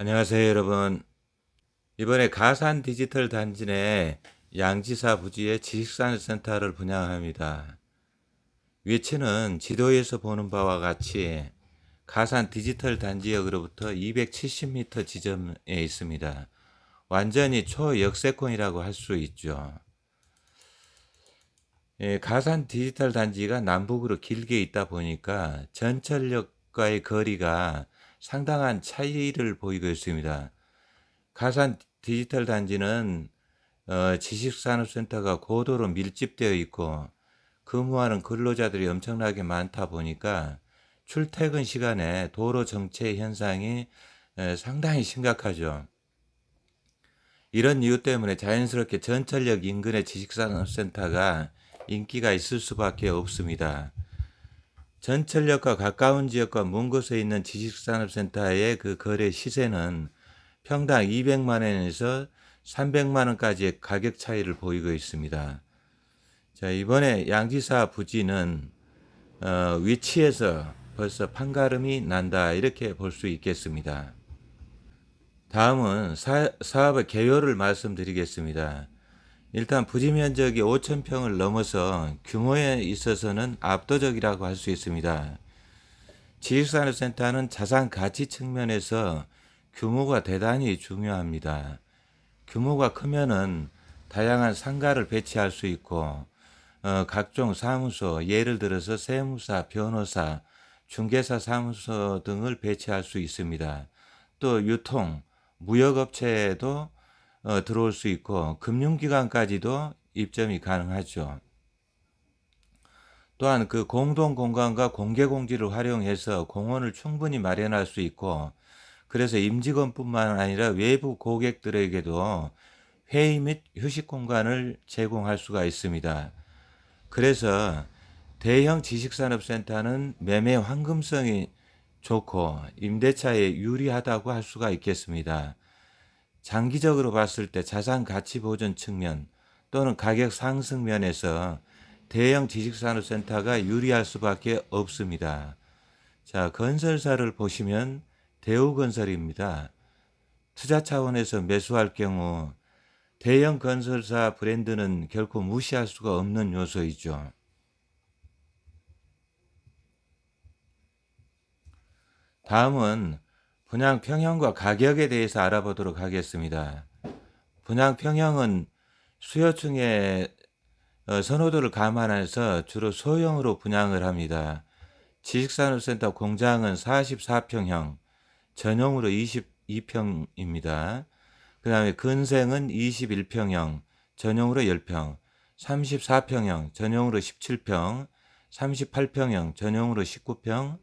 안녕하세요, 여러분. 이번에 가산 디지털 단지 내 양지사 부지에 지식산업센터를 분양합니다. 위치는 지도에서 보는 바와 같이 가산 디지털 단지역으로부터 270m 지점에 있습니다. 완전히 초역세권이라고 할 수 있죠. 가산 디지털 단지가 남북으로 길게 있다 보니까 전철역과의 거리가 상당한 차이를 보이고 있습니다. 가산 디지털 단지는 지식산업센터가 고도로 밀집되어 있고 근무하는 근로자들이 엄청나게 많다 보니까 출퇴근 시간에 도로 정체 현상이 상당히 심각하죠. 이런 이유 때문에 자연스럽게 전철역 인근의 지식산업센터가 인기가 있을 수밖에 없습니다. 전철역과 가까운 지역과 먼 곳에 있는 지식산업센터의 그 거래 시세는 평당 200만 원에서 300만 원까지의 가격 차이를 보이고 있습니다. 자, 이번에 양지사 부지는 위치에서 벌써 판가름이 난다 이렇게 볼 수 있겠습니다. 다음은 사업의 개요를 말씀드리겠습니다. 일단 부지 면적이 5,000평을 넘어서 규모에 있어서는 압도적이라고 할 수 있습니다. 지식산업센터는 자산 가치 측면에서 규모가 대단히 중요합니다. 규모가 크면은 다양한 상가를 배치할 수 있고 각종 사무소, 예를 들어서 세무사, 변호사, 중개사 사무소 등을 배치할 수 있습니다. 또 유통, 무역업체도 들어올 수 있고 금융기관까지도 입점이 가능하죠. 또한 그 공동공간과 공개공지를 활용해서 공원을 충분히 마련할 수 있고 그래서 임직원뿐만 아니라 외부 고객들에게도 회의 및 휴식 공간을 제공할 수가 있습니다. 그래서 대형 지식산업센터는 매매 황금성이 좋고 임대차에 유리하다고 할 수가 있겠습니다. 장기적으로 봤을 때 자산 가치 보존 측면 또는 가격 상승 면에서 대형 지식산업센터가 유리할 수밖에 없습니다. 자, 건설사를 보시면 대우건설입니다. 투자 차원에서 매수할 경우 대형 건설사 브랜드는 결코 무시할 수가 없는 요소이죠. 다음은 분양 평형과 가격에 대해서 알아보도록 하겠습니다. 분양 평형은 수요층의 선호도를 감안해서 주로 소형으로 분양을 합니다. 지식산업센터 공장은 44평형, 전용으로 22평입니다. 그 다음에 근생은 21평형, 전용으로 10평, 34평형, 전용으로 17평, 38평형, 전용으로 19평,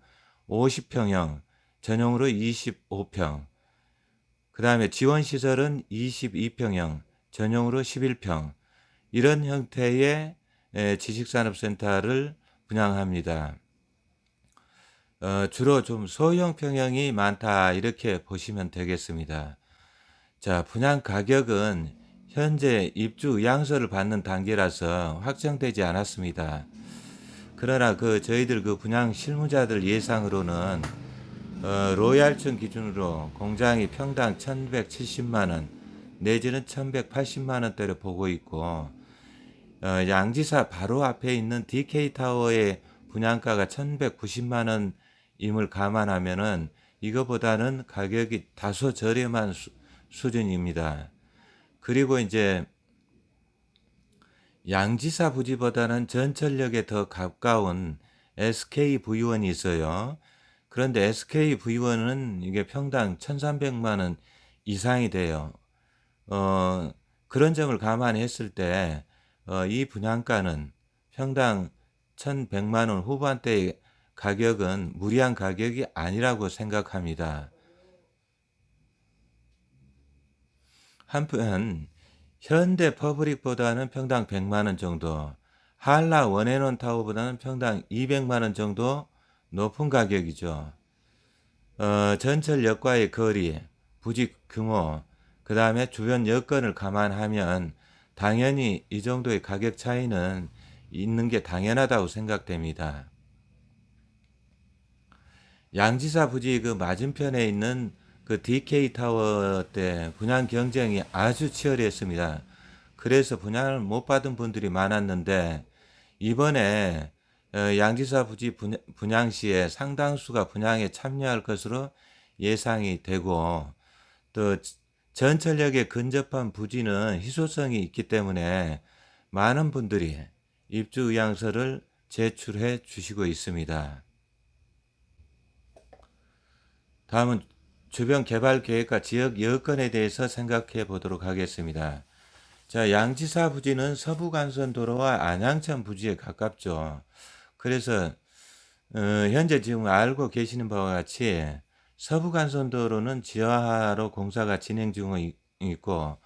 50평형, 전용으로 25평, 그 다음에 지원시설은 22평형, 전용으로 11평, 이런 형태의 지식산업센터를 분양합니다. 주로 좀 소형 평형이 많다 이렇게 보시면 되겠습니다. 자, 분양 가격은 현재 입주 의향서를 받는 단계라서 확정되지 않았습니다. 그러나 저희들 분양 실무자들 예상으로는 로얄층 기준으로 공장이 평당 1,170만 원 내지는 1,180만 원대로 보고 있고 양지사 바로 앞에 있는 DK타워의 분양가가 1,190만 원임을 감안하면은 이거보다는 가격이 다소 저렴한 수준입니다. 그리고 이제 양지사 부지보다는 전철역에 더 가까운 SKV1이 있어요. 그런데 SKV1은 이게 평당 1,300만 원 이상이 돼요. 그런 점을 감안했을 때 이 분양가는 평당 1,100만 원 후반대의 가격은 무리한 가격이 아니라고 생각합니다. 한편 현대 퍼블릭보다는 평당 100만 원 정도, 한라 원앤원 타워보다는 평당 200만 원 정도 높은 가격이죠. 전철역과의 거리, 부지 규모, 그 다음에 주변 여건을 감안하면 당연히 이 정도의 가격 차이는 있는 게 당연하다고 생각됩니다. 양지사 부지 맞은편에 있는 그 DK 타워 때 분양 경쟁이 아주 치열했습니다. 그래서 분양을 못 받은 분들이 많았는데 이번에 양지사 부지 분양 시에 상당수가 분양에 참여할 것으로 예상이 되고 또 전철역에 근접한 부지는 희소성이 있기 때문에 많은 분들이 입주 의향서를 제출해 주시고 있습니다. 다음은 주변 개발 계획과 지역 여건에 대해서 생각해 보도록 하겠습니다. 자, 양지사 부지는 서부간선도로와 안양천 부지에 가깝죠. 그래서 현재 지금 알고 계시는 바와 같이 서부간선도로는 지하로 공사가 진행 중에 있고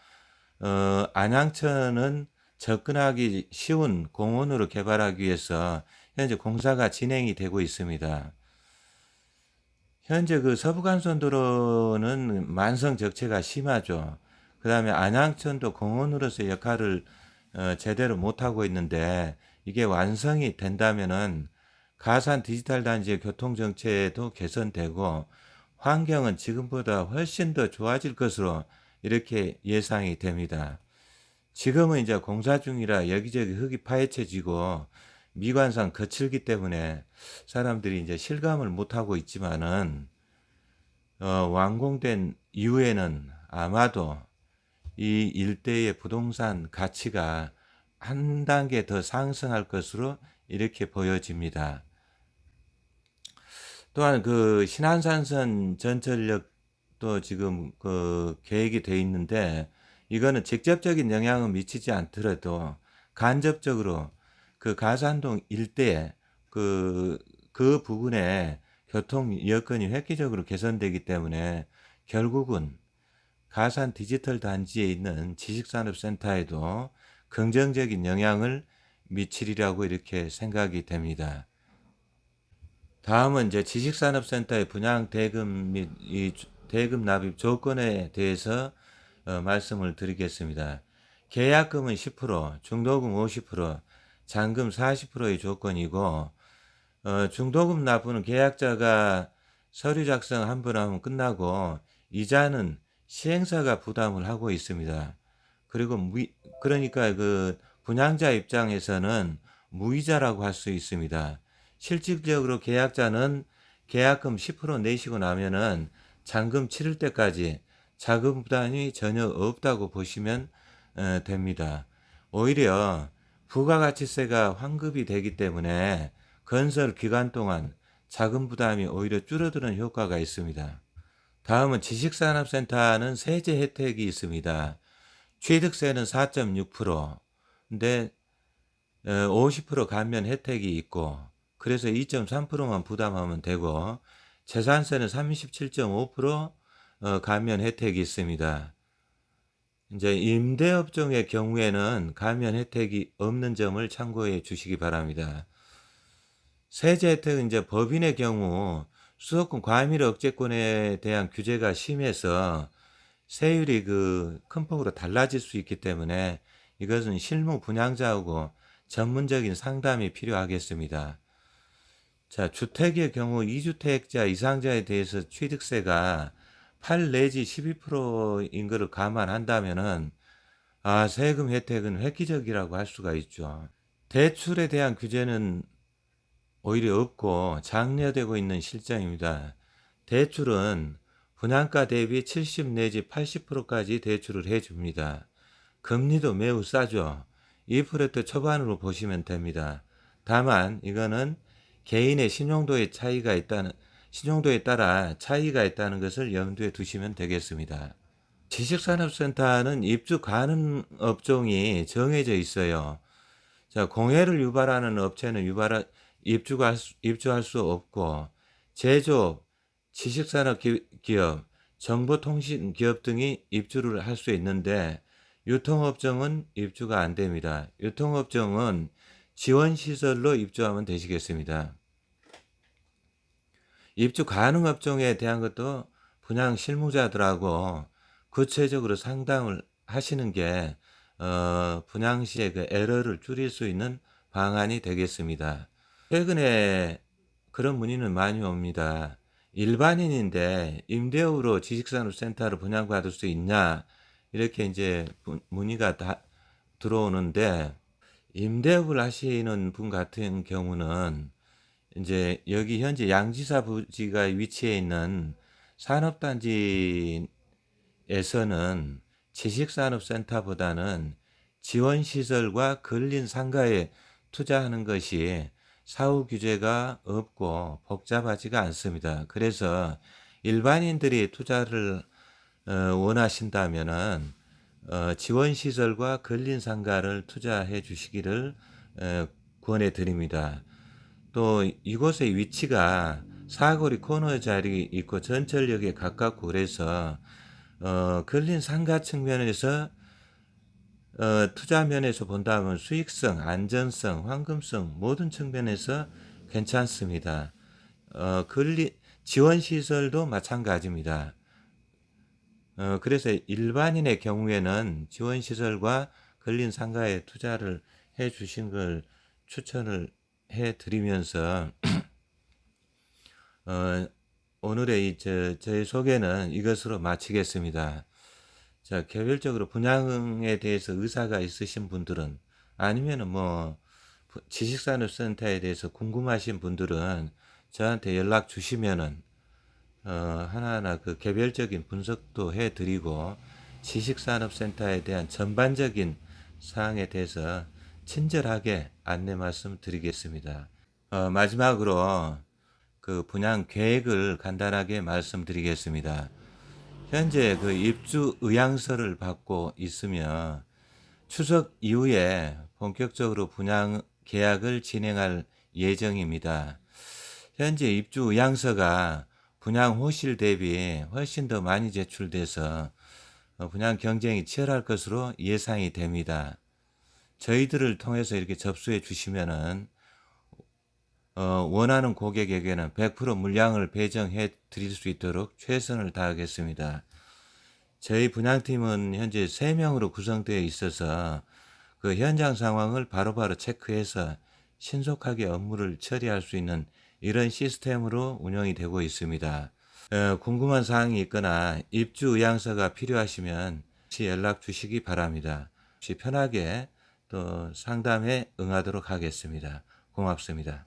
안양천은 접근하기 쉬운 공원으로 개발하기 위해서 현재 공사가 진행이 되고 있습니다. 현재 그 서부간선도로는 만성 적체가 심하죠. 그 다음에 안양천도 공원으로서 역할을 제대로 못하고 있는데 이게 완성이 된다면은 가산 디지털 단지의 교통 정체도 개선되고 환경은 지금보다 훨씬 더 좋아질 것으로 이렇게 예상이 됩니다. 지금은 이제 공사 중이라 여기저기 흙이 파헤쳐지고 미관상 거칠기 때문에 사람들이 이제 실감을 못하고 있지만은 완공된 이후에는 아마도 이 일대의 부동산 가치가 한 단계 더 상승할 것으로 이렇게 보여집니다. 또한 그 신안산선 전철역도 지금 그 계획이 돼 있는데 이거는 직접적인 영향은 미치지 않더라도 간접적으로 그 가산동 일대에 그 부분에 교통 여건이 획기적으로 개선되기 때문에 결국은 가산 디지털 단지에 있는 지식산업센터에도 긍정적인 영향을 미치리라고 이렇게 생각이 됩니다. 다음은 이제 지식산업센터의 분양 대금 및 이 대금 납입 조건에 대해서 말씀을 드리겠습니다. 계약금은 10%, 중도금 50%, 잔금 40%의 조건이고 중도금 납부는 계약자가 서류 작성 한 번 하면 끝나고 이자는 시행사가 부담을 하고 있습니다. 그리고 그러니까 그 분양자 입장에서는 무이자라고 할 수 있습니다. 실질적으로 계약자는 계약금 10% 내시고 나면은 잔금 치를 때까지 자금 부담이 전혀 없다고 보시면 됩니다. 오히려 부가가치세가 환급이 되기 때문에 건설 기간 동안 자금 부담이 오히려 줄어드는 효과가 있습니다. 다음은 지식산업센터는 세제 혜택이 있습니다. 취득세는 4.6%인데 50% 감면 혜택이 있고 그래서 2.3%만 부담하면 되고 재산세는 37.5% 감면 혜택이 있습니다. 이제 임대업종의 경우에는 감면 혜택이 없는 점을 참고해 주시기 바랍니다. 세제 혜택은 이제 법인의 경우 수도권 과밀 억제권에 대한 규제가 심해서 세율이 그 큰 폭으로 달라질 수 있기 때문에 이것은 실무 분양자하고 전문적인 상담이 필요하겠습니다. 자, 주택의 경우 2주택자 이상자에 대해서 취득세가 8 내지 12%인 것을 감안한다면은 세금 혜택은 획기적이라고 할 수가 있죠. 대출에 대한 규제는 오히려 없고 장려되고 있는 실정입니다. 대출은 분양가 대비 70 내지 80%까지 대출을 해줍니다. 금리도 매우 싸죠. 2% 초반으로 보시면 됩니다. 다만 이거는 개인의 신용도에 따라 차이가 있다는 것을 염두에 두시면 되겠습니다. 지식산업센터는 입주 가능 업종이 정해져 있어요. 자, 공해를 유발하는 업체는 입주할 수 없고 제조업, 지식산업 기업, 정보통신 기업 등이 입주를 할 수 있는데 유통업종은 입주가 안 됩니다. 유통업종은 지원시설로 입주하면 되시겠습니다. 입주 가능 업종에 대한 것도 분양 실무자들하고 구체적으로 상담을 하시는 게 분양 시에 그 에러를 줄일 수 있는 방안이 되겠습니다. 최근에 그런 문의는 많이 옵니다. 일반인인데 임대업으로 지식산업센터를 분양받을 수 있냐 이렇게 이제 문의가 다 들어오는데, 임대업을 하시는 분 같은 경우는 이제 여기 현재 양지사 부지가 위치해 있는 산업단지에서는 지식산업센터보다는 지원시설과 근린 상가에 투자하는 것이 사후 규제가 없고 복잡하지가 않습니다. 그래서 일반인들이 투자를 원하신다면은 지원시설과 근린 상가를 투자해 주시기를 권해 드립니다. 또 이곳의 위치가 사거리 코너 자리 있고 전철역에 가깝고 그래서 근린 상가 측면에서 투자 면에서 본다면 수익성, 안전성, 황금성 모든 측면에서 괜찮습니다. 지원 시설도 마찬가지입니다. 그래서 일반인의 경우에는 지원 시설과 근린 상가에 투자를 해 주신 걸 추천을 해 드리면서 오늘의 저희 소개는 이것으로 마치겠습니다. 자, 개별적으로 분양에 대해서 의사가 있으신 분들은, 아니면은 뭐 지식산업센터에 대해서 궁금하신 분들은 저한테 연락 주시면은 하나하나 그 개별적인 분석도 해드리고 지식산업센터에 대한 전반적인 사항에 대해서 친절하게 안내 말씀드리겠습니다. 마지막으로 그 분양 계획을 간단하게 말씀드리겠습니다. 현재 그 입주 의향서를 받고 있으며 추석 이후에 본격적으로 분양 계약을 진행할 예정입니다. 현재 입주 의향서가 분양 호실 대비 훨씬 더 많이 제출돼서 분양 경쟁이 치열할 것으로 예상이 됩니다. 저희들을 통해서 이렇게 접수해 주시면은 원하는 고객에게는 100% 물량을 배정해 드릴 수 있도록 최선을 다하겠습니다. 저희 분양팀은 현재 3명으로 구성되어 있어서 그 현장 상황을 바로바로 체크해서 신속하게 업무를 처리할 수 있는 이런 시스템으로 운영이 되고 있습니다. 궁금한 사항이 있거나 입주 의향서가 필요하시면 혹시 연락 주시기 바랍니다. 혹시 편하게 또 상담에 응하도록 하겠습니다. 고맙습니다.